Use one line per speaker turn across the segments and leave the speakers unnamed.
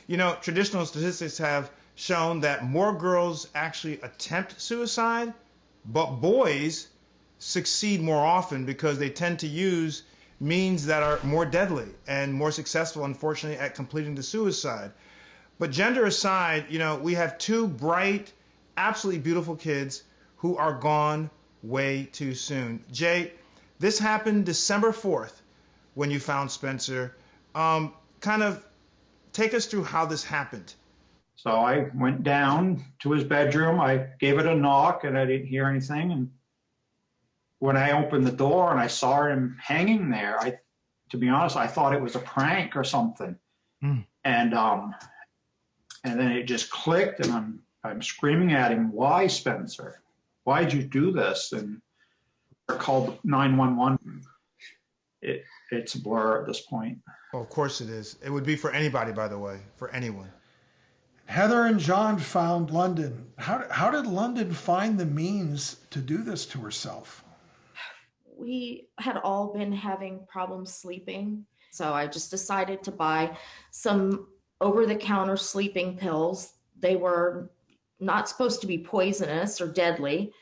You know, traditional statistics have shown that more girls actually attempt suicide, but boys succeed more often because they tend to use means that are more deadly and more successful, unfortunately, at completing the suicide. But gender aside, you know, we have two bright, absolutely beautiful kids who are gone way too soon. Jay, this happened December 4th when you found Spencer. Kind of take us through how this happened.
So I went down to his bedroom. I gave it a knock and I didn't hear anything. And when I opened the door and I saw him hanging there, to be honest, I thought it was a prank or something.
Mm.
And then it just clicked, and I'm screaming at him, "Why, Spencer? Why'd you do this?" And I called 911. It's a blur at this point.
Oh, of course it is. It would be for anybody, by the way, for anyone.
Heather and John found London. How did London find the means to do this to herself?
We had all been having problems sleeping, so I just decided to buy some over-the-counter sleeping pills. They were not supposed to be poisonous or deadly.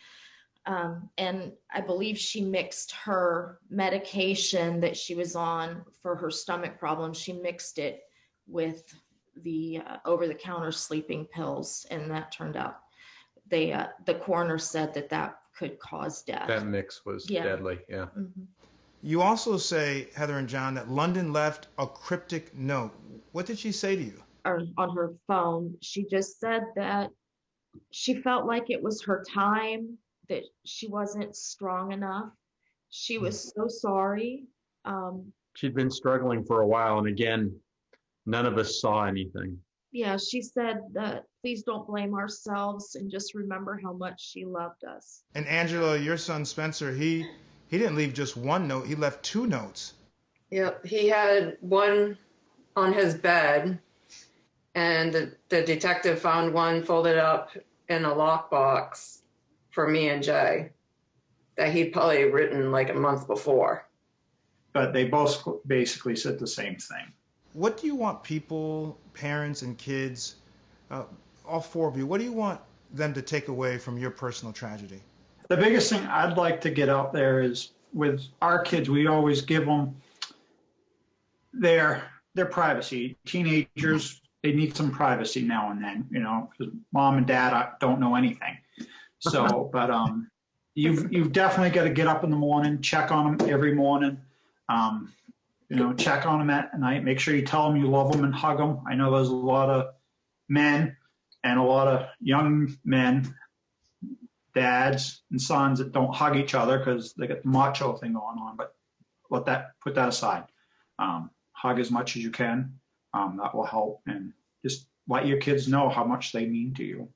And I believe she mixed her medication that she was on for her stomach problems. She mixed it with the over-the-counter sleeping pills, and that turned out the coroner said that could cause death.
That mix was deadly, yeah.
Mm-hmm.
You also say, Heather and John, that London left a cryptic note. What did she say to you?
On her phone, she just said that she felt like it was her time, that she wasn't strong enough. She was so sorry.
She'd been struggling for a while, and again, none of us saw anything.
Yeah, she said that please don't blame ourselves and just remember how much she loved us.
And Angela, your son Spencer, he didn't leave just one note, he left two notes.
Yep, he had one on his bed, and the detective found one folded up in a lockbox for me and Jay that he'd probably written like a month before.
But they both basically said the same thing.
What do you want people, parents and kids, all four of you, what do you want them to take away from your personal tragedy?
The biggest thing I'd like to get out there is with our kids, we always give them their privacy. Teenagers, they need some privacy now and then, you know, because mom and dad don't know anything. So, but you've definitely got to get up in the morning, check on them every morning. You know, check on them at night. Make sure you tell them you love them and hug them. I know there's a lot of men and a lot of young men, dads and sons that don't hug each other because they got the macho thing going on. But put that aside. Hug as much as you can. That will help, and just let your kids know how much they mean to you.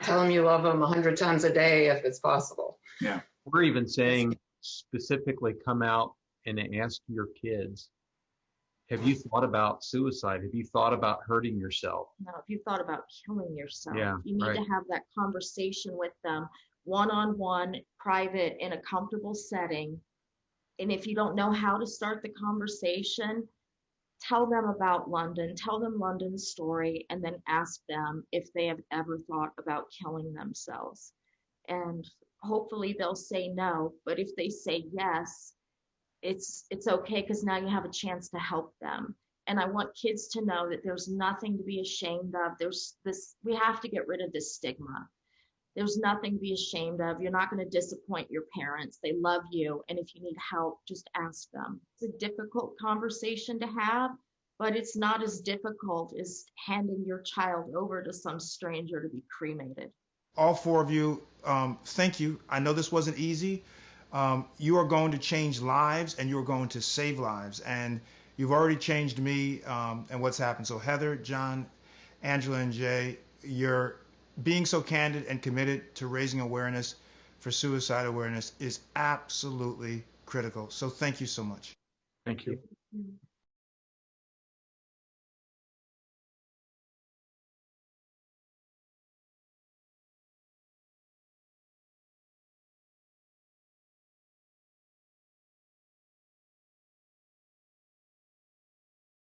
Tell them you love them 100 times a day if it's possible.
Yeah.
We're even saying specifically come out and ask your kids, have you thought about suicide? Have you thought about hurting yourself?
No, if you thought about killing yourself,
Yeah,
you need
right.
to have that conversation with them, one-on-one, private, in a comfortable setting. And if you don't know how to start the conversation, tell them about London, tell them London's story, and then ask them if they have ever thought about killing themselves. And hopefully they'll say no, but if they say yes, it's okay, because now you have a chance to help them. And I want kids to know that there's nothing to be ashamed of. We have to get rid of this stigma. There's nothing to be ashamed of. You're not going to disappoint your parents. They love you. And if you need help, just ask them. It's a difficult conversation to have, but it's not as difficult as handing your child over to some stranger to be cremated.
All four of you, thank you. I know this wasn't easy. You are going to change lives, and you are going to save lives. And you've already changed me and what's happened. So Heather, John, Angela, and Jay, you're being so candid and committed to raising awareness for suicide awareness is absolutely critical. So thank you so much.
Thank you.
Mm-hmm.